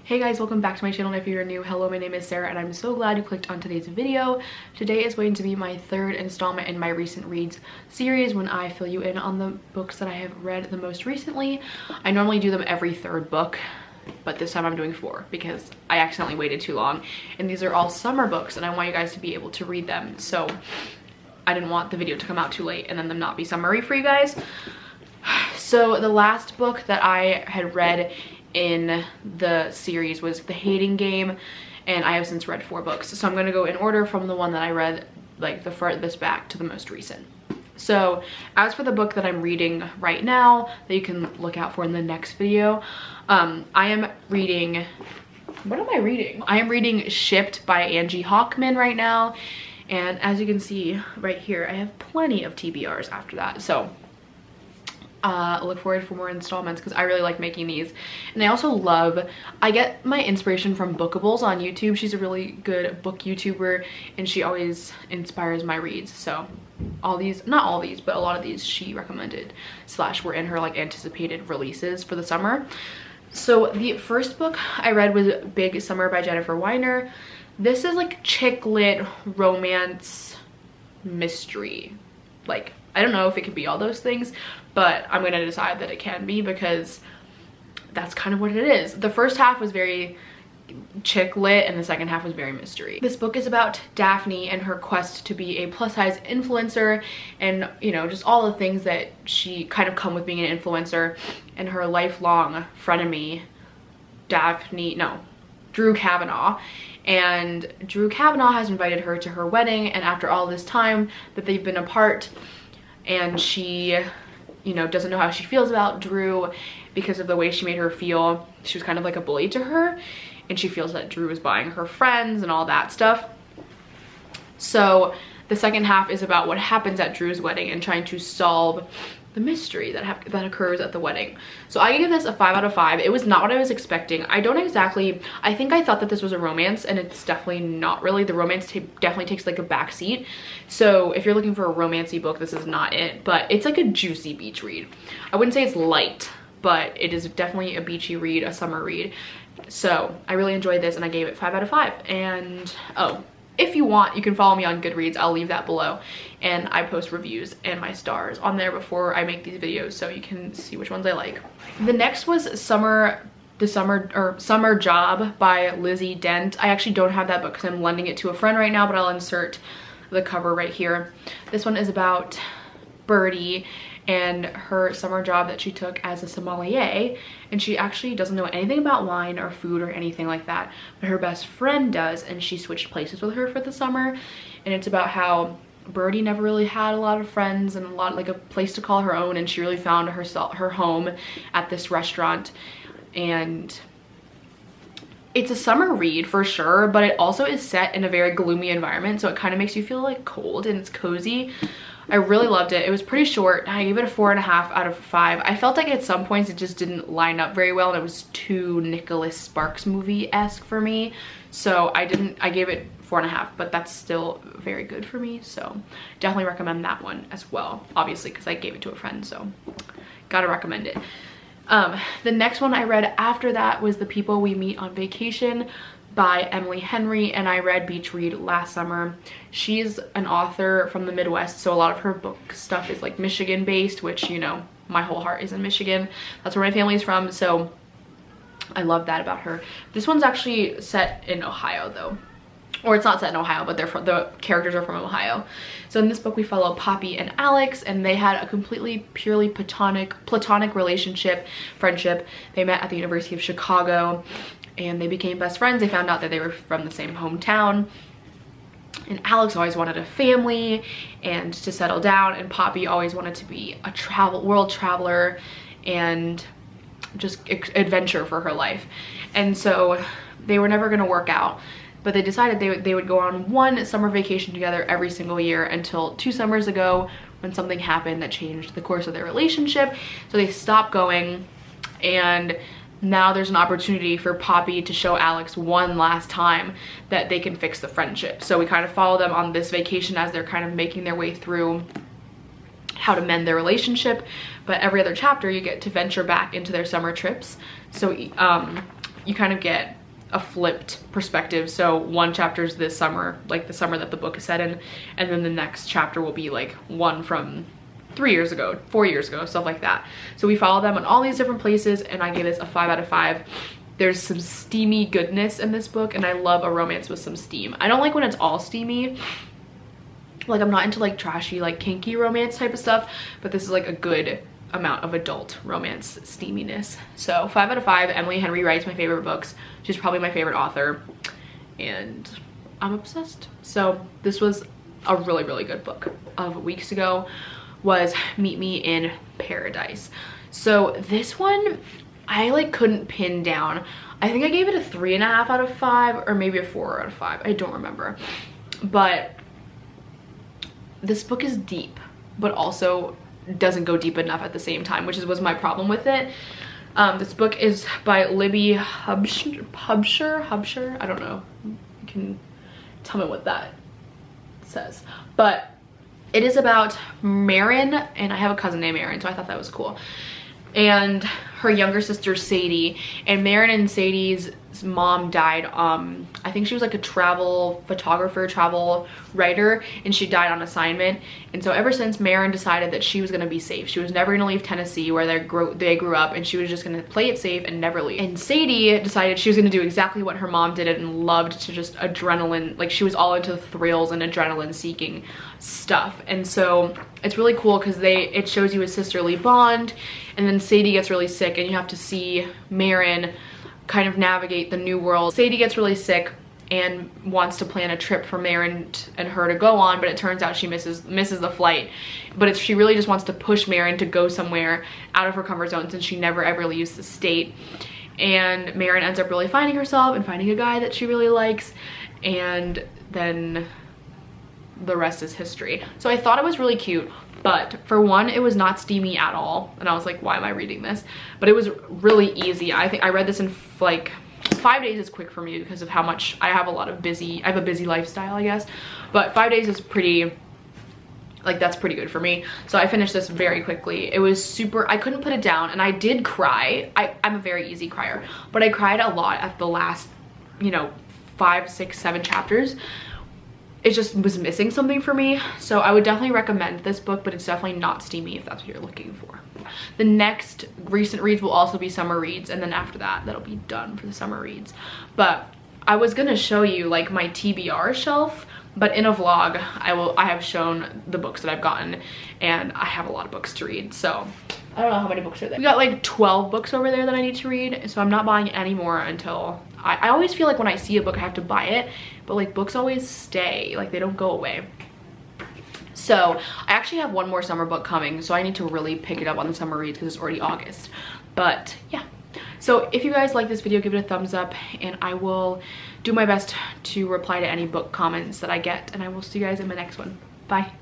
Hey guys, welcome back to my channel. If you're new, hello, my name is Sarah and I'm so glad you clicked on today's video. Today is going to be my third installment in my recent reads series when I fill you in on the books that I have read the most recently. I normally do them every third book, but this time I'm doing 4 because I accidentally waited too long. And these are all summer books and I want you guys to be able to read them. So I didn't want the video to come out too late and then them not be summery for you guys. So the last book that I had read in the series was The Hating Game, and I have since read 4 books. So I'm going to go in order from the one that I read like the furthest back to the most recent. So as for the book that I'm reading right now that you can look out for in the next video, I am reading, what am I reading? I am reading Shipped by Angie Hockman right now, and as you can see right here, I have plenty of TBRs after that. So look forward for more installments because I really like making these. And I also love, I get my inspiration from Bookables on YouTube. She's a really good book YouTuber and she always inspires my reads. So all these, not all these, but a lot of these she recommended / were in her like anticipated releases for the summer. So the first book I read was Big Summer by Jennifer Weiner. This is like chick lit romance mystery. Like, I don't know if it could be all those things, but I'm gonna decide that it can be because that's kind of what it is. The first half was very chick lit and the second half was very mystery. This book is about Daphne and her quest to be a plus size influencer and, you know, just all the things that she kind of come with being an influencer, and her lifelong frenemy, Drew Kavanaugh. And Drew Kavanaugh has invited her to her wedding, and after all this time that they've been apart, and she, you know, doesn't know how she feels about Drew because of the way she made her feel. She was kind of like a bully to her, and she feels that Drew was buying her friends and all that stuff. So the second half is about what happens at Drew's wedding and trying to solve the mystery that occurs at the wedding. So I give this a 5 out of 5. It was not what I was expecting. I think I thought that this was a romance, and it's definitely not really. The romance definitely takes like a backseat. So if you're looking for a romancy book, this is not it, but it's like a juicy beach read. I wouldn't say it's light, but it is definitely a beachy read, a summer read. So I really enjoyed this and I gave it 5 out of 5. And oh, if you want, you can follow me on Goodreads. I'll leave that below, and I post reviews and my stars on there before I make these videos, so you can see which ones I like. The next was Summer Job by Lizzy, Dent. I actually don't have that book because I'm lending it to a friend right now, but I'll insert the cover right here. This one is about Birdie and her summer job that she took as a sommelier, and she actually doesn't know anything about wine or food or anything like that, but her best friend does, and she switched places with her for the summer. And it's about how Birdie never really had a lot of friends and like a place to call her own, and she really found her home at this restaurant. And it's a summer read for sure, but it also is set in a very gloomy environment, so it kind of makes you feel like cold and it's cozy. I really loved it. It was pretty short. I gave it a 4.5 out of 5. I felt like at some points it just didn't line up very well and it was too Nicholas Sparks movie-esque for me. So I gave it 4.5, but that's still very good for me. So definitely recommend that one as well, obviously, because I gave it to a friend, so gotta recommend it. The next one I read after that was The People We Meet on Vacation by Emily Henry, and I read Beach Read last summer. She's an author from the Midwest, so a lot of her book stuff is like Michigan based, which, you know, my whole heart is in Michigan. That's where my family's from, so I love that about her. This one's actually set in Ohio though. Or it's not set in Ohio, but the characters are from Ohio. So in this book we follow Poppy and Alex, and they had a completely purely platonic friendship. They met at the University of Chicago and they became best friends. They found out that they were from the same hometown, and Alex always wanted a family and to settle down, and Poppy always wanted to be a world traveler and just adventure for her life. And so they were never going to work out, but they decided they would go on one summer vacation together every single year until 2 summers ago when something happened that changed the course of their relationship. So they stopped going, and now there's an opportunity for Poppy to show Alex one last time that they can fix the friendship. So we kind of follow them on this vacation as they're kind of making their way through how to mend their relationship. But every other chapter you get to venture back into their summer trips. So you kind of get a flipped perspective. So one chapter is this summer, like the summer that the book is set in, and then the next chapter will be like one from 3 years ago, 4 years ago, stuff like that. So we follow them in all these different places, and I gave this a 5 out of 5. There's some steamy goodness in this book, and I love a romance with some steam. I don't like when it's all steamy. Like, I'm not into like trashy, like kinky romance type of stuff, but this is like a good amount of adult romance steaminess. So 5 out of 5. Emily Henry writes my favorite books. She's probably my favorite author, and I'm obsessed. So this was a really, really good book. Of weeks ago was Meet Me in Paradise. So this one I like couldn't pin down. I think I gave it a 3.5 out of 5, or maybe a 4 out of 5. I don't remember. But this book is deep, but also doesn't go deep enough at the same time, which was my problem with it. This book is by Libby Hubscher. I don't know. You can tell me what that says. But it is about Marin, and I have a cousin named Marin, so I thought that was cool. And her younger sister Sadie, and Marin and Sadie's mom died. I think she was like a travel photographer, travel writer, and she died on assignment. And so ever since, Marin decided that she was gonna be safe. She was never gonna leave Tennessee where they grew up, and she was just gonna play it safe and never leave. And Sadie decided she was gonna do exactly what her mom did and loved to just adrenaline, like she was all into thrills and adrenaline seeking stuff. And so it's really cool because it shows you a sisterly bond, and then Sadie gets really sick and you have to see Marin kind of navigate the new world. Sadie gets really sick and wants to plan a trip for Marin and her to go on, but it turns out she misses the flight. But she really just wants to push Marin to go somewhere out of her comfort zone, since she never ever leaves the state. And Marin ends up really finding herself and finding a guy that she really likes, and then the rest is history. So I thought it was really cute, but for one, it was not steamy at all, and I was like, why am I reading this? But it was really easy. I think I read this in like 5 days. Is quick for me because of how much I have I have a busy lifestyle, I guess, but 5 days is pretty, like, that's pretty good for me. So I finished this very quickly. It was super, I couldn't put it down, and I did cry. I'm a very easy crier, but I cried a lot at the last, you know, 5, 6, 7 chapters. It just was missing something for me. So I would definitely recommend this book, but it's definitely not steamy if that's what you're looking for. The next recent reads will also be summer reads, and then after that, that'll be done for the summer reads. But I was gonna show you like my TBR shelf, but in a vlog, I have shown the books that I've gotten, and I have a lot of books to read. So I don't know how many books are there. We got like 12 books over there that I need to read, so I'm not buying any more until I always feel like when I see a book I have to buy it, but like books always stay, like they don't go away. So I actually have one more summer book coming, so I need to really pick it up on the summer reads because it's already August. But yeah, so if you guys like this video, give it a thumbs up, and I will do my best to reply to any book comments that I get, and I will see you guys in my next one. Bye.